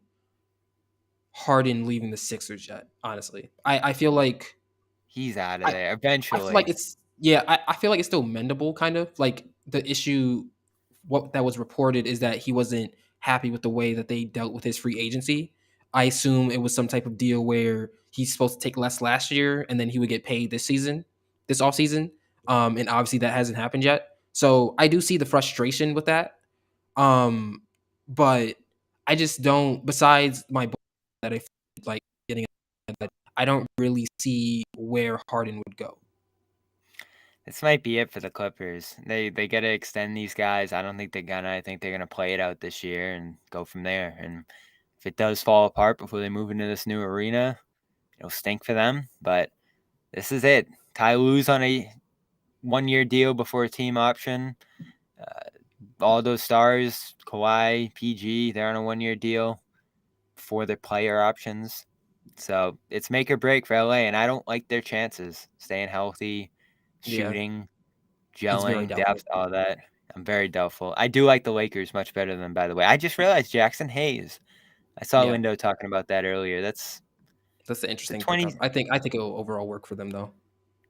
Harden leaving the Sixers yet, honestly. I feel like He's out of I there I feel like eventually. it's yeah, I feel like it's still mendable kind of. Like the issue what that was reported is that he wasn't happy with the way that they dealt with his free agency. I assume it was some type of deal where he's supposed to take less last year and then he would get paid this season, this off season. And obviously that hasn't happened yet. So I do see the frustration with that. Um, but I just don't. Besides my that I feel like getting, I don't really see where Harden would go. This might be it for the Clippers. They gotta extend these guys. I don't think they're gonna. I think they're gonna play it out this year and go from there. And if it does fall apart before they move into this new arena, it'll stink for them. But this is it. Ty Lue's on a 1 year deal before a team option. Uh, all those stars, Kawhi, PG, they're on a 1 year deal for their player options. So it's make or break for LA, and I don't like their chances. Staying healthy, Yeah, shooting, it's very gelling, doubtful. depth, all that. I'm very doubtful. I do like the Lakers much better than, by the way. I just realized Jackson Hayes. I saw Yeah, Lindo talking about that earlier. that's an It's a interesting 20 pickup. I think it will overall work for them though.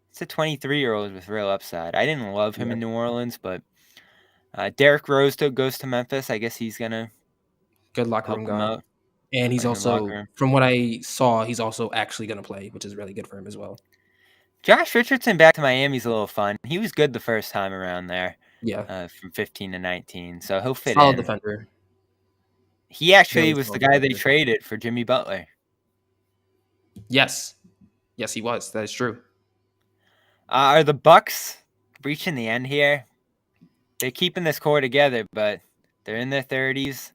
it's a 23-year-old with real upside. I didn't love him Yeah, in New Orleans, but Derrick Rose goes to Memphis. I guess he's gonna good locker help room him guy, out and he's in the locker also, room. from what I saw, he's also actually going to play, which is really good for him as well. Josh Richardson back to Miami's a little fun. He was good the first time around there, Yeah, from 15 to 19, so he'll fit solid in. defender, He actually very was the solid guy they defender. traded for Jimmy Butler. Yes, yes, he was. That is true. Are the Bucks reaching the end here? They're keeping this core together, but they're in their 30s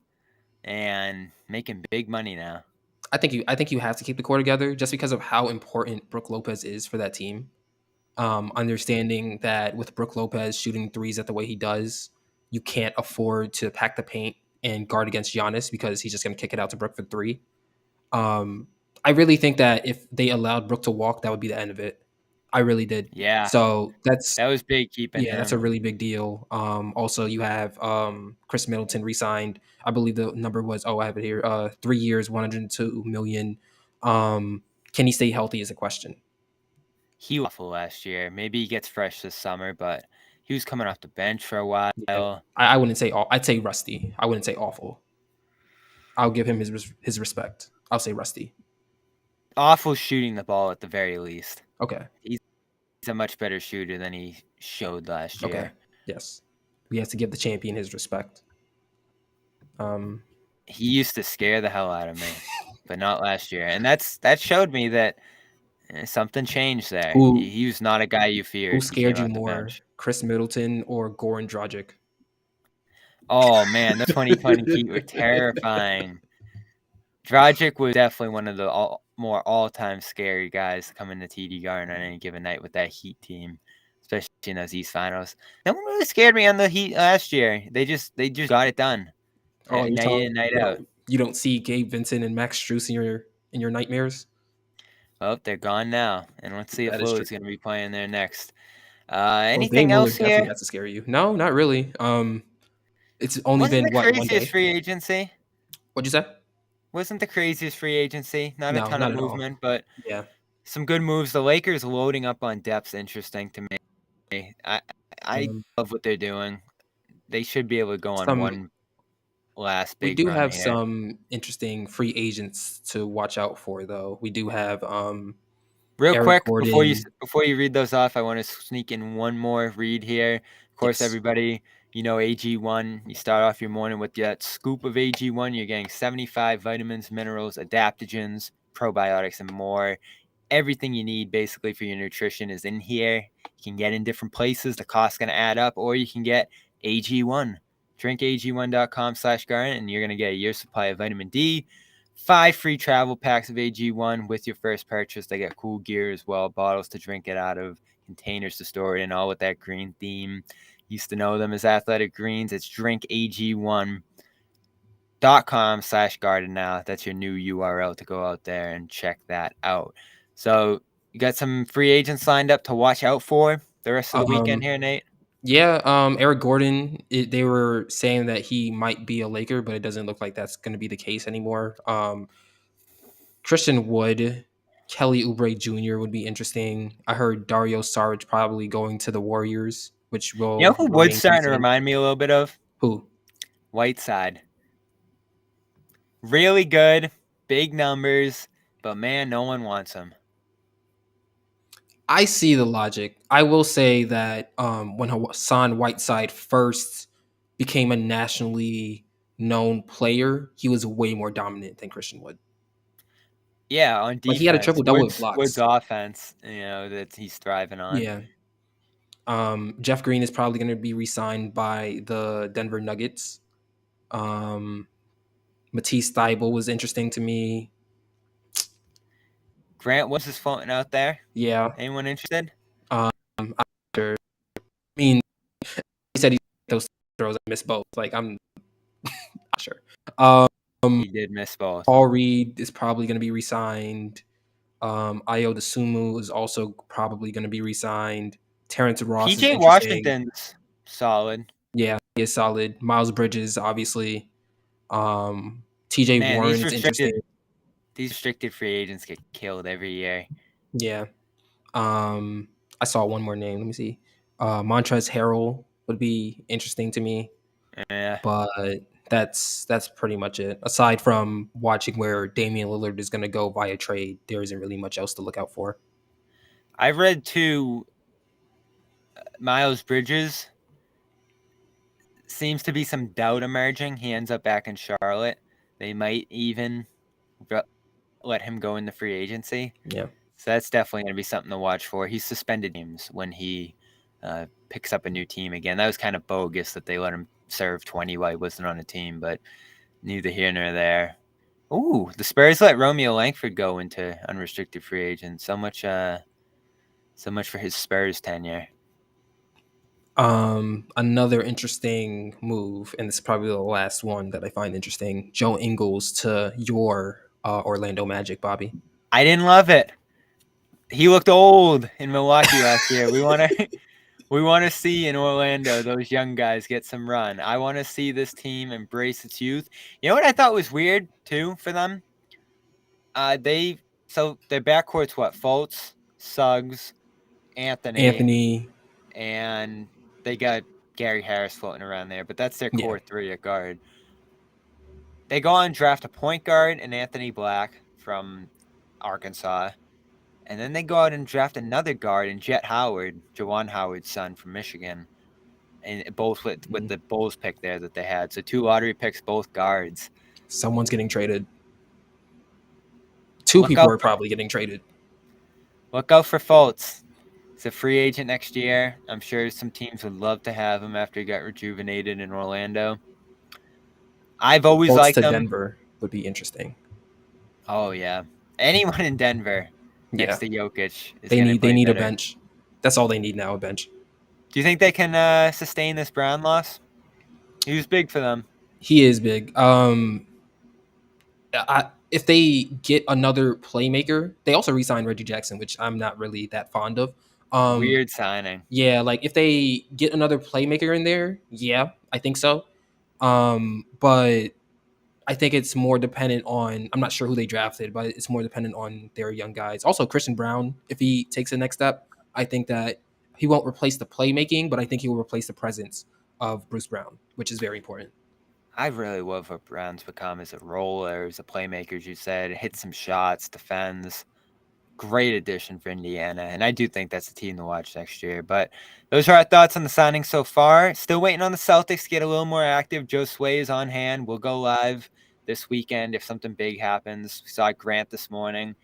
and making big money now. I think you have to keep the core together just because of how important Brooke Lopez is for that team. Understanding that with Brooke Lopez shooting threes at the way he does, you can't afford to pack the paint and guard against Giannis because he's just going to kick it out to Brooke for three. Um, I really think that if they allowed Brooke to walk, that would be the end of it. I really did. Yeah, So that's that was big keeping yeah, that's a him. really big deal. Also, you have Chris Middleton re-signed. I believe the number was I have it here. 3 years, 102 million. Can he stay healthy? Is a question. He was awful last year. Maybe he gets fresh this summer, but he was coming off the bench for a Yeah, while. I wouldn't say I'd say rusty. I wouldn't say awful. I'll give him his respect. I'll say rusty. Awful shooting the ball at the very least. Okay. He's a much better shooter than he showed last Okay. year. Yes. We have to give the champion his respect. He used to scare the hell out of me, but not last year. And that showed me that something changed there. Who He was not a guy you who feared if he came scared you out the more, bench. Chris Middleton or Goran Dragic? Oh man, the 2020 Heat were terrifying. Dragic was definitely one of the more all-time scary guys coming to TD Garden on any given night with that Heat team, especially in those East Finals. No one really scared me on the Heat last year. They just got it done, Oh, you're night telling in, night me out. You don't see Gabe Vincent and Max Strus in your nightmares. Oh, they're gone now, and let's see if That is true. Philly's going to be playing there next. Well, Dame Anything else Lillard here? definitely has to scare you. No, not really. It's only Wasn't been the what, one craziest day? free agency? What'd you say? Wasn't the craziest free agency? Not a No, ton of not at all. movement, but Yeah. some good moves. The Lakers loading up on depth's interesting to me. I Um, love what they're doing. They should be able to go on some one last we big do run have here. some interesting free agents to watch out for, though. We do have Real Eric quick, Gordon. before you read those off, I want to sneak in one more read here. Of course, Yes. everybody, you know AG1. You start off your morning with that scoop of AG1. You're getting 75 vitamins, minerals, adaptogens, probiotics, and more. Everything you need basically for your nutrition is in here. You can get in different places. The cost's going to add up, or you can get AG1. drinkag1.com/garnet, and you're going to get a year's supply of vitamin D. 5 free travel packs of AG1 with your first purchase. They get cool gear as well, bottles to drink it out of, containers to store it in, all with that green theme. Used to know them as Athletic Greens. It's drinkag1.com/garden now. That's your new URL to go out there and check that out. So you got some free agents lined up to watch out for the rest of the weekend Um, here, Nate? yeah, Eric Gordon, they were saying that he might be a Laker, but it doesn't look like that's going to be the case anymore. Christian Wood, Kelly Oubre Jr. would be interesting. I heard Dario Saric probably going to the Warriors, which You know will who Wood's remain to be starting to seen. remind me a little bit of? Who? Whiteside. Really good, big numbers, but man, no one wants him. I see the logic. I will say that when Hassan Whiteside first became a nationally known player, he was way more dominant than Christian Wood. Yeah, on Like, he had a defense, triple double with Wood's blocks. offense, that he's thriving on. Yeah. Jeff Green is probably going to be re-signed by the Denver Nuggets. Matisse Thybulle was interesting to me. Grant Williams is floating out there. Yeah. Anyone interested? I'm sure. I mean, he said he those throws. I missed both. Like, I'm not sure. He did miss both. Paul Reed is probably going to be re-signed. Ayo DeSumo is also probably going to be re-signed. Terrence Ross is PJ interesting. Washington's solid. Yeah, he is solid. Miles Bridges, obviously. TJ Man, Warren is interesting. these restricted free agents get killed every year. Yeah. I saw one more name. Let me see. Montrezl Harrell would be interesting to me, Yeah. but that's pretty much it. Aside from watching where Damian Lillard is going to go via trade, there isn't really much else to look out for. I read too, Miles Bridges seems to be some doubt emerging. He ends up back in Charlotte. They might even let him go in the free agency. Yeah. So that's definitely going to be something to watch for. He's suspended games when he picks up a new team again. That was kind of bogus that they let him serve 20 while he wasn't on a team, but neither here nor there. Ooh, the Spurs let Romeo Langford go into unrestricted free agent. So much for his Spurs tenure. Another interesting move, and this is probably the last one that I find interesting. Joe Ingles to your Orlando Magic, Bobby. I didn't love it. He looked old in Milwaukee last year. We want to see in Orlando those young guys get some run. I want to see this team embrace its youth. You know what I thought was weird too for them? Their backcourt's what? Fultz, Suggs, Anthony, Anthony, and they got Gary Harris floating around there, but that's their yeah, core three at guard. They go on and draft a point guard and Anthony Black from Arkansas. And then they go out and draft another guard in Jet Howard, Jawan Howard's son from Michigan. And both with the Bulls pick there that they had. So 2 lottery picks, both guards. someone's getting traded. 2 people are probably getting traded. Look out for Fultz. He's a free agent next year. I'm sure some teams would love to have him after he got rejuvenated in Orlando. I've always Fultz liked to him. Denver would be interesting. Oh, yeah. Anyone in Denver next to Jokic is they need better. a bench. That's all they need now, a bench. Do you think they can sustain this Brown loss? He was big for them. He is big. if they get another playmaker, they also re-signed Reggie Jackson, which I'm not really that fond of. Weird signing. Yeah, like if they get another playmaker in there, yeah, I think so. But I think it's more dependent on. I'm not sure who they drafted, but it's more dependent on their young guys. Also, Christian Brown, if he takes the next step, I think that he won't replace the playmaking, but I think he will replace the presence of Bruce Brown, which is very important. I really love what Brown's become as a roller, as a playmaker, as you said. Hits some shots, defends. Great addition for Indiana, and I do think that's a team to watch next year. But those are our thoughts on the signing so far. Still waiting on the Celtics to get a little more active. Joe Sway is on hand. We'll go live this weekend if something big happens. We saw Grant this morning.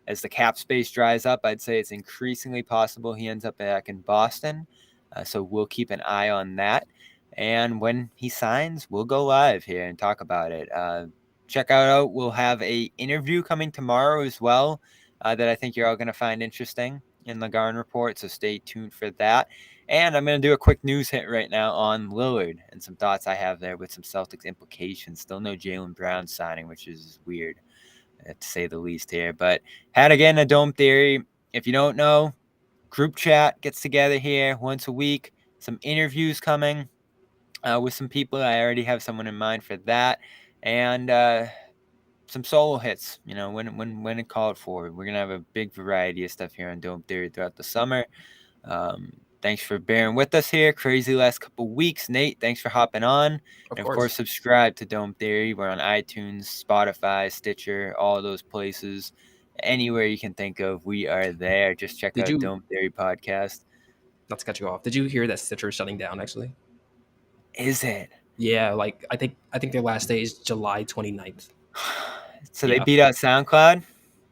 As the cap space dries up, I'd say it's increasingly possible he ends up back in Boston. So we'll keep an eye on that. And when he signs, we'll go live here and talk about it. Check out, we'll have a interview coming tomorrow as well. That I think you're all going to find interesting in the Garden Report, so stay tuned for that. And I'm going to do a quick news hit right now on Lillard and some thoughts I have there with some Celtics implications. Still no Jaylen Brown signing, which is weird, to say the least here. But had again a Dome Theory. If you don't know, group chat gets together here once a week. Some interviews coming with some people. I already have someone in mind for that. And some solo hits, when it called for. We're gonna have a big variety of stuff here on Dome Theory throughout the summer. Thanks for bearing with us here. Crazy last couple weeks. Nate, thanks for hopping on. Of And of course, course. subscribe to Dome Theory. We're on iTunes, Spotify, Stitcher, all those places. Anywhere you can think of, we are there. Just check Did out you Dome Theory Podcast. Not to cut you off? Did you hear that Stitcher is shutting down? Actually, Is it? yeah. Like I think their last day is July 29th. So they Yeah. beat out SoundCloud?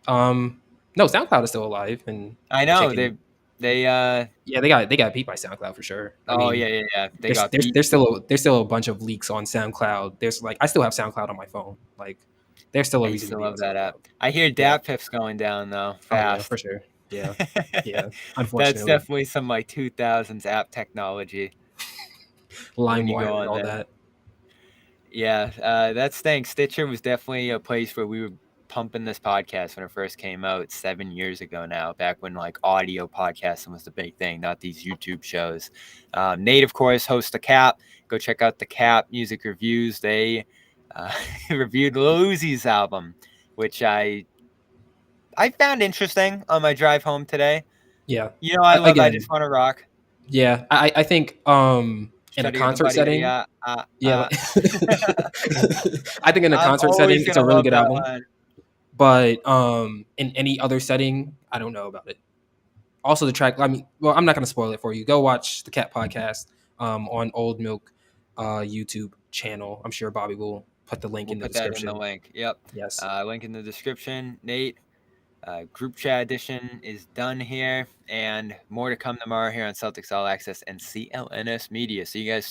No, SoundCloud is still alive and I know. kicking. They Yeah, they got beat by SoundCloud for sure. I oh mean, yeah. They there's got there's beat. there's still a bunch of leaks on SoundCloud. There's like I still have SoundCloud on my phone. Like there's still I a used reason to to be on love that app. SoundCloud. I hear Yeah. DatPiff's going down though, Oh yeah, for fast. sure. Yeah. Yeah. That's Unfortunately, definitely some like 2000s app technology when you go LimeWire and on all there. that. Yeah, that stinks. Stitcher was definitely a place where we were pumping this podcast when it first came out 7 years ago now, back when like audio podcasting was the big thing, not these YouTube shows. Nate, of course, hosts The Cap. Go check out The Cap Music Reviews. They reviewed Lil Uzi's album, which I found interesting on my drive home today. Yeah. I love I Just Again, Wanna Rock. yeah. I think in a Shuddy of the concert buddy. setting, yeah, like, I think in a I'm concert setting always it's a gonna really love good that album. line. But in any other setting, I don't know about it. Also, the track. I mean, well, I'm not going to spoil it for you. Go watch the Cat podcast on Old Milk YouTube channel. I'm sure Bobby will put the link We'll in the put that in the description. link. Yep. Yes. Link in the description. Nate, group chat edition is done here, and more to come tomorrow here on Celtics All Access and CLNS Media. See you guys